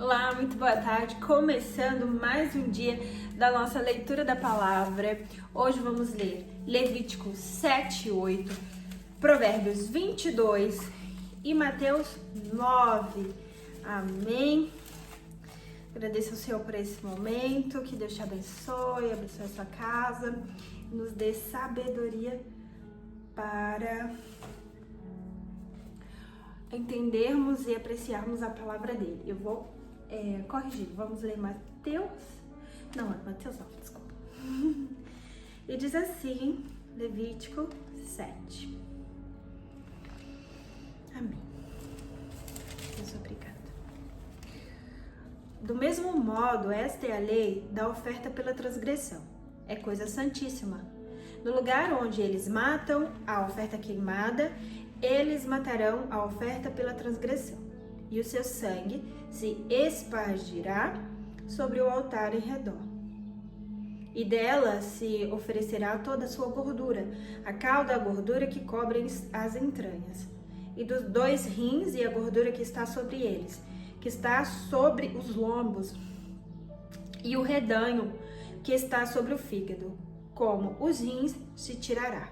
Olá, muito boa tarde. Começando mais um dia da nossa leitura da palavra. Hoje vamos ler Levítico 7 e 8, Provérbios 22 e Mateus 9. Amém. Agradeço ao Senhor por esse momento. Que Deus te abençoe a sua casa, nos dê sabedoria para entendermos e apreciarmos a palavra dele. Eu vou corrigir. Vamos ler Mateus 9, desculpa. E diz assim, Levítico 7. Amém. Deus, obrigada. Do mesmo modo, esta é a lei da oferta pela transgressão. É coisa santíssima. No lugar onde eles matam a oferta queimada, eles matarão a oferta pela transgressão, e o seu sangue se espargirá sobre o altar em redor. E dela se oferecerá toda a sua gordura, a cauda, a gordura que cobre as entranhas, e dos 2 rins e a gordura que está sobre eles, que está sobre os lombos, e o redanho que está sobre o fígado, como os rins se tirará.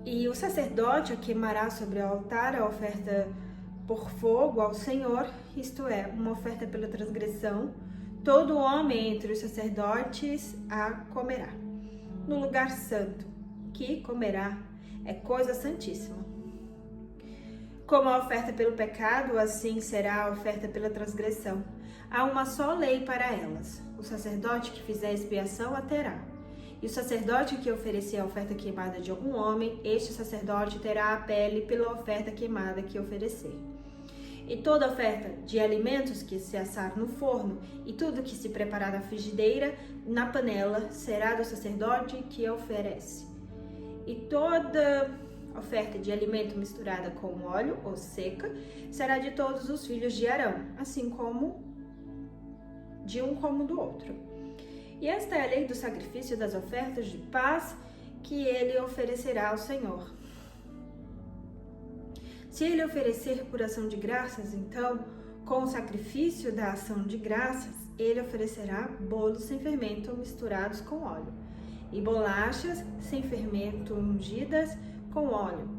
E o sacerdote queimará sobre o altar a oferta por fogo ao Senhor, isto é, uma oferta pela transgressão. Todo homem entre os sacerdotes a comerá. No lugar santo que comerá é coisa santíssima. Como a oferta pelo pecado, assim será a oferta pela transgressão. Há uma só lei para elas. O sacerdote que fizer expiação a terá. E o sacerdote que oferecer a oferta queimada de algum homem, este sacerdote terá a pele pela oferta queimada que oferecer. E toda oferta de alimentos que se assar no forno, e tudo que se preparar na frigideira, na panela, será do sacerdote que oferece. E toda oferta de alimento misturada com óleo ou seca, será de todos os filhos de Arão, assim como de um como do outro. E esta é a lei do sacrifício das ofertas de paz que ele oferecerá ao Senhor. Se ele oferecer por ação de graças, então, com o sacrifício da ação de graças, ele oferecerá bolos sem fermento misturados com óleo, e bolachas sem fermento ungidas com óleo,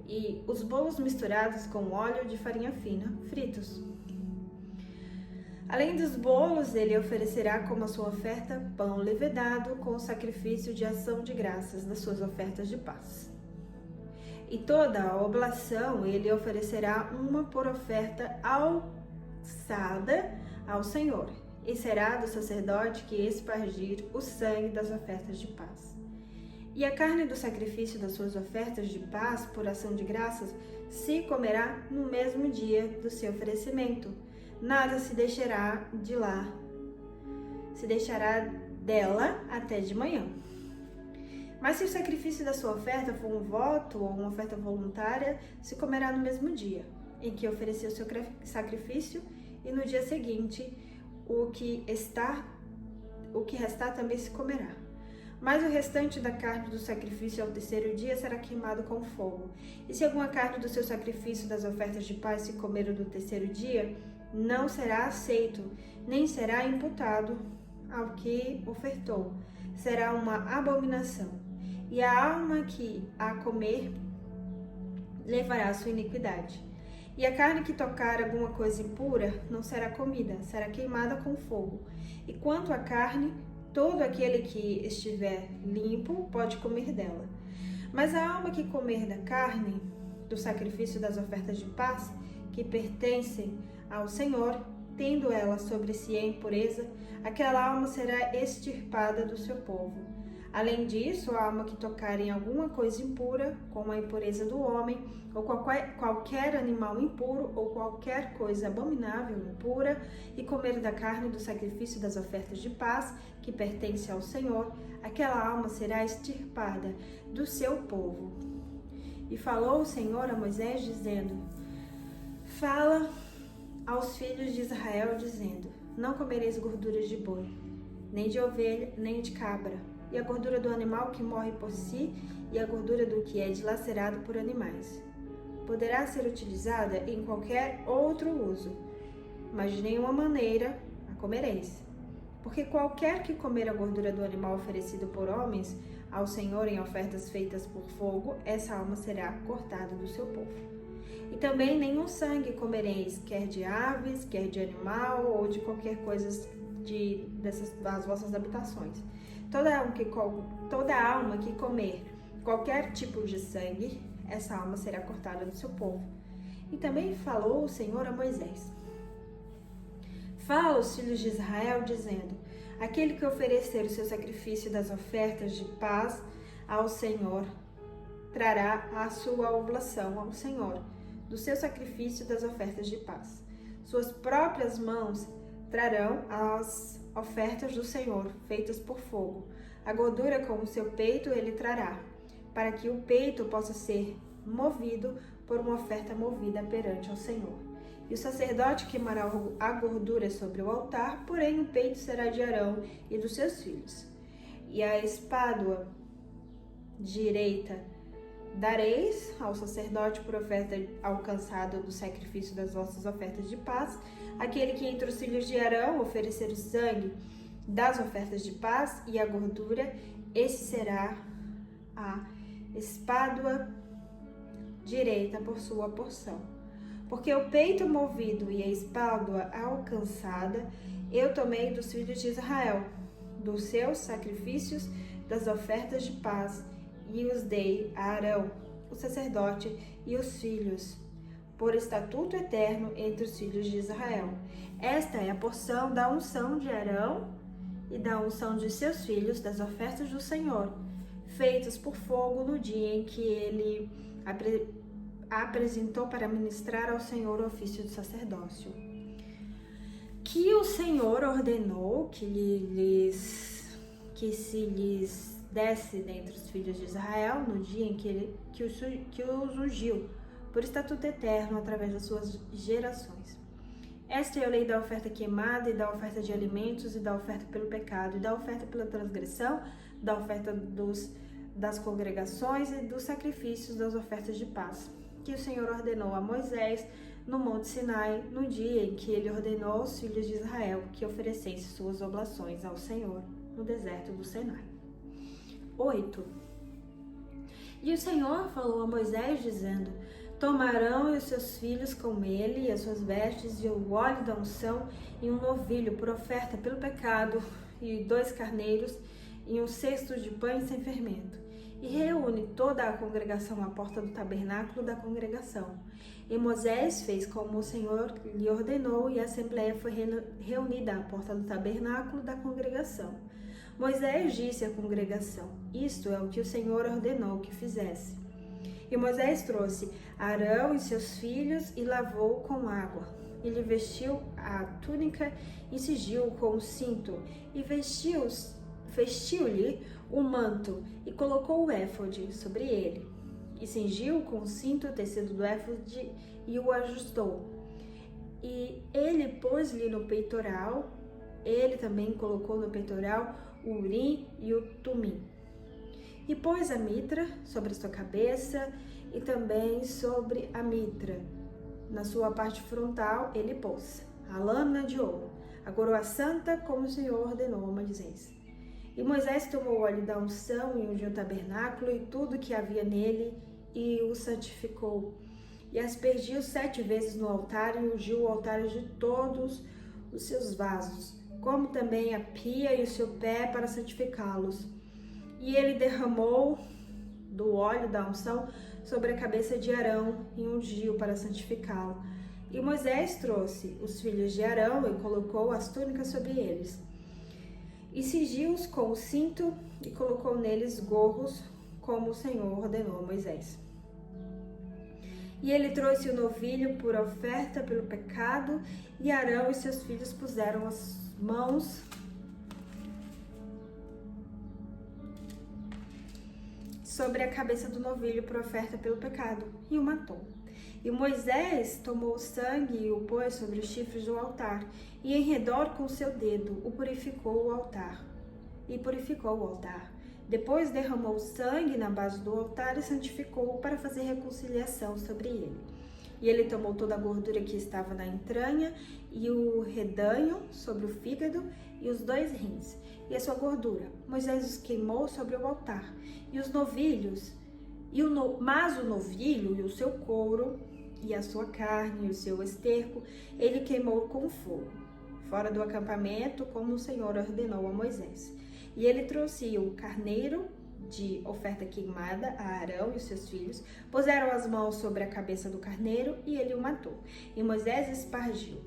e os bolos misturados com óleo de farinha fina, fritos. Além dos bolos, ele oferecerá como a sua oferta pão levedado com o sacrifício de ação de graças das suas ofertas de paz. E toda a oblação ele oferecerá uma por oferta alçada ao Senhor, e será do sacerdote que espargir o sangue das ofertas de paz. E a carne do sacrifício das suas ofertas de paz por ação de graças se comerá no mesmo dia do seu oferecimento. Nada se deixará dela até de manhã. Mas se o sacrifício da sua oferta for um voto ou uma oferta voluntária, se comerá no mesmo dia em que ofereceu seu sacrifício, e no dia seguinte o que restar também se comerá. Mas o restante da carne do sacrifício ao terceiro dia será queimado com fogo. E se alguma carne do seu sacrifício das ofertas de paz se comer do terceiro dia, não será aceito, nem será imputado ao que ofertou. Será uma abominação. E a alma que a comer levará a sua iniquidade. E a carne que tocar alguma coisa impura não será comida, será queimada com fogo. E quanto à carne, todo aquele que estiver limpo pode comer dela. Mas a alma que comer da carne, do sacrifício das ofertas de paz, que pertencem ao Senhor, tendo ela sobre si a impureza, aquela alma será extirpada do seu povo. Além disso, a alma que tocar em alguma coisa impura, como a impureza do homem, ou qualquer animal impuro, ou qualquer coisa abominável impura, e comer da carne do sacrifício das ofertas de paz, que pertence ao Senhor, aquela alma será extirpada do seu povo. E falou o Senhor a Moisés, dizendo: Fala aos filhos de Israel, dizendo: Não comereis gorduras de boi, nem de ovelha, nem de cabra, e a gordura do animal que morre por si, e a gordura do que é dilacerado por animais. Poderá ser utilizada em qualquer outro uso, mas de nenhuma maneira a comereis. Porque qualquer que comer a gordura do animal oferecido por homens ao Senhor em ofertas feitas por fogo, essa alma será cortada do seu povo. E também nenhum sangue comereis, quer de aves, quer de animal ou de qualquer coisa das vossas habitações. Toda alma que comer qualquer tipo de sangue, essa alma será cortada do seu povo. E também falou o Senhor a Moisés: Fala aos filhos de Israel, dizendo: aquele que oferecer o seu sacrifício das ofertas de paz ao Senhor, trará a sua oblação ao Senhor, do seu sacrifício das ofertas de paz. Suas próprias mãos trarão as ofertas do Senhor, feitas por fogo. A gordura com o seu peito ele trará, para que o peito possa ser movido por uma oferta movida perante ao Senhor. E o sacerdote queimará a gordura sobre o altar, porém o peito será de Arão e dos seus filhos. E a espádua direita dareis ao sacerdote por oferta alcançada do sacrifício das vossas ofertas de paz. Aquele que entre os filhos de Arão oferecer o sangue das ofertas de paz e a gordura, esse será a espádua direita por sua porção. Porque o peito movido e a espádua alcançada eu tomei dos filhos de Israel, dos seus sacrifícios das ofertas de paz, e os dei a Arão, o sacerdote, e os filhos, por estatuto eterno entre os filhos de Israel. Esta é a porção da unção de Arão e da unção de seus filhos, das ofertas do Senhor, feitas por fogo no dia em que ele apresentou para ministrar ao Senhor o ofício do sacerdócio. Que o Senhor ordenou que se lhes desse dentre os filhos de Israel no dia em que os ungiu, por estatuto eterno, através das suas gerações. Esta é a lei da oferta queimada, e da oferta de alimentos, e da oferta pelo pecado, e da oferta pela transgressão, da oferta das congregações e dos sacrifícios das ofertas de paz, que o Senhor ordenou a Moisés no Monte Sinai, no dia em que ele ordenou aos filhos de Israel que oferecessem suas oblações ao Senhor no deserto do Sinai. 8. E o Senhor falou a Moisés, dizendo: Tomarão os seus filhos com ele, e as suas vestes, e o óleo da unção, e um novilho por oferta pelo pecado, e 2 carneiros, e 1 cesto de pães sem fermento. E reúne toda a congregação à porta do tabernáculo da congregação. E Moisés fez como o Senhor lhe ordenou, e a assembleia foi reunida à porta do tabernáculo da congregação. Moisés disse à congregação: Isto é o que o Senhor ordenou que fizesse. E Moisés trouxe Arão e seus filhos e lavou com água. E lhe vestiu a túnica e cingiu com o cinto, e vestiu-lhe o manto, e colocou o éfode sobre ele. E cingiu com o cinto o tecido do éfode e o ajustou. E ele pôs-lhe no peitoral, ele também colocou no peitoral o urim e o tumim. E pôs a mitra sobre a sua cabeça, e também sobre a mitra, na sua parte frontal, ele pôs a lâmina de ouro, a coroa santa, como o Senhor ordenou a Moisés. E Moisés tomou o óleo da unção e ungiu o tabernáculo e tudo que havia nele, e o santificou. E aspergiu 7 vezes no altar, e ungiu o altar de todos os seus vasos, como também a pia e o seu pé, para santificá-los. E ele derramou do óleo da unção sobre a cabeça de Arão e ungiu para santificá-lo. E Moisés trouxe os filhos de Arão e colocou as túnicas sobre eles. E cingiu-os com o cinto e colocou neles gorros, como o Senhor ordenou a Moisés. E ele trouxe o novilho por oferta pelo pecado, e Arão e seus filhos puseram as mãos sobre a cabeça do novilho por oferta pelo pecado, e o matou. E Moisés tomou o sangue e o pôs sobre os chifres do altar, e em redor com o seu dedo purificou o altar. Depois derramou o sangue na base do altar e santificou-o para fazer reconciliação sobre ele. E ele tomou toda a gordura que estava na entranha, e o redanho sobre o fígado, e os 2 rins, e a sua gordura. Moisés os queimou sobre o altar. E os novilhos, mas o novilho e o seu couro, e a sua carne, e o seu esterco, ele queimou com fogo, fora do acampamento, como o Senhor ordenou a Moisés. E ele trouxe o carneiro de oferta queimada a Arão e os seus filhos, puseram as mãos sobre a cabeça do carneiro e ele o matou. E Moisés espargiu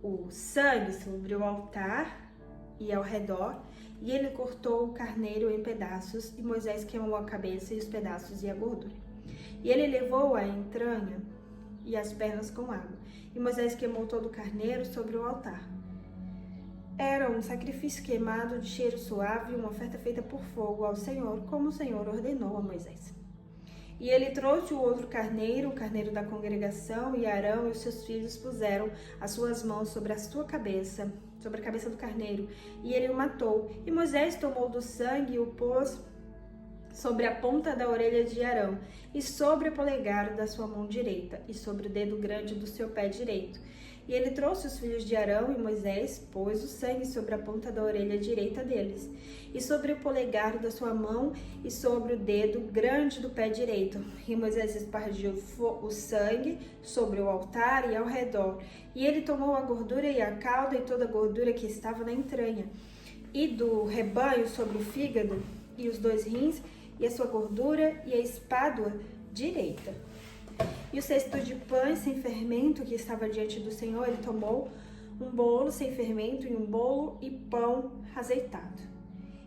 o sangue sobre o altar e ao redor, e ele cortou o carneiro em pedaços, e Moisés queimou a cabeça e os pedaços e a gordura. E ele levou a entranha e as pernas com água, e Moisés queimou todo o carneiro sobre o altar. Era um sacrifício queimado de cheiro suave, uma oferta feita por fogo ao Senhor, como o Senhor ordenou a Moisés. E ele trouxe o outro carneiro, o carneiro da congregação, e Arão e os seus filhos puseram as suas mãos sobre a sua cabeça, sobre a cabeça do carneiro, e ele o matou. E Moisés tomou do sangue e o pôs sobre a ponta da orelha de Arão, e sobre o polegar da sua mão direita, e sobre o dedo grande do seu pé direito. E ele trouxe os filhos de Arão, e Moisés pôs o sangue sobre a ponta da orelha direita deles, e sobre o polegar da sua mão, e sobre o dedo grande do pé direito. E Moisés espargiu o sangue sobre o altar e ao redor. E ele tomou a gordura e a cauda, e toda a gordura que estava na entranha, e do rebanho sobre o fígado, e os 2 rins, e a sua gordura, e a espádua direita. E o cesto de pães sem fermento que estava diante do Senhor, ele tomou um bolo sem fermento e um bolo e pão azeitado,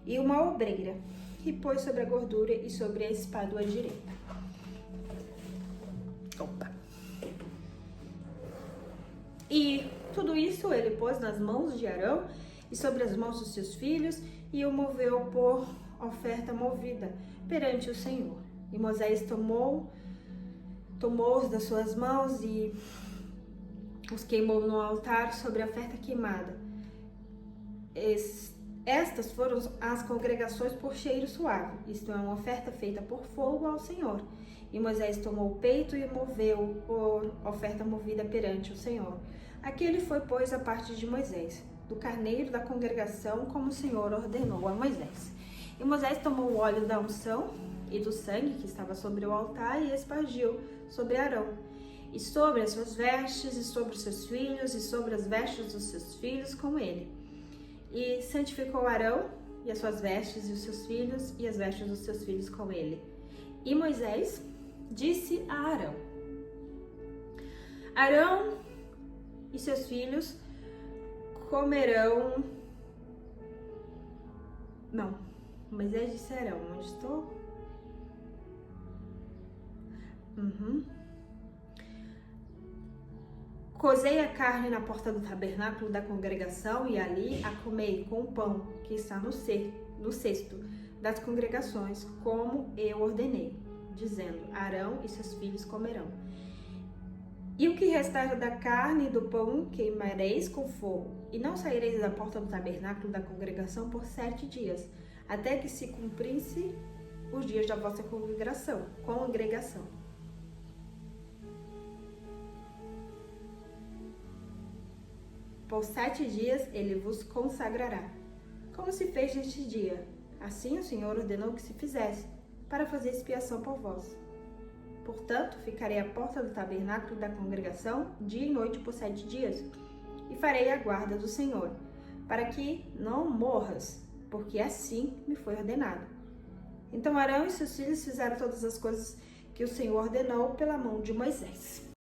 e uma obreira, e pôs sobre a gordura e sobre a espádua direita. E tudo isso ele pôs nas mãos de Arão e sobre as mãos dos seus filhos, e o moveu por oferta movida perante o Senhor. E Moisés tomou-os das suas mãos e os queimou no altar sobre a oferta queimada. Estas foram as congregações por cheiro suave, isto é, uma oferta feita por fogo ao Senhor. E Moisés tomou o peito e o moveu por oferta movida perante o Senhor. Aquele foi, pois, a parte de Moisés, do carneiro da congregação, como o Senhor ordenou a Moisés. E Moisés tomou o óleo da unção e do sangue que estava sobre o altar e espargiu sobre Arão, e sobre as suas vestes, e sobre os seus filhos, e sobre as vestes dos seus filhos com ele. E santificou Arão, e as suas vestes, e os seus filhos, e as vestes dos seus filhos com ele. E Moisés disse a Arão: Arão e seus filhos comerão... Não, Moisés disse a Arão, onde estou? Cozei a carne na porta do tabernáculo da congregação, e ali a comei com o pão que está no cesto das congregações, como eu ordenei, dizendo: Arão e seus filhos comerão. E o que restar da carne e do pão queimareis com fogo, e não saireis da porta do tabernáculo da congregação por 7 dias, até que se cumprisse os dias da vossa congregação. Por 7 dias ele vos consagrará, como se fez neste dia. Assim o Senhor ordenou que se fizesse, para fazer expiação por vós. Portanto, ficarei à porta do tabernáculo da congregação dia e noite por 7 dias, e farei a guarda do Senhor, para que não morras, porque assim me foi ordenado. Então Arão e seus filhos fizeram todas as coisas que o Senhor ordenou pela mão de Moisés.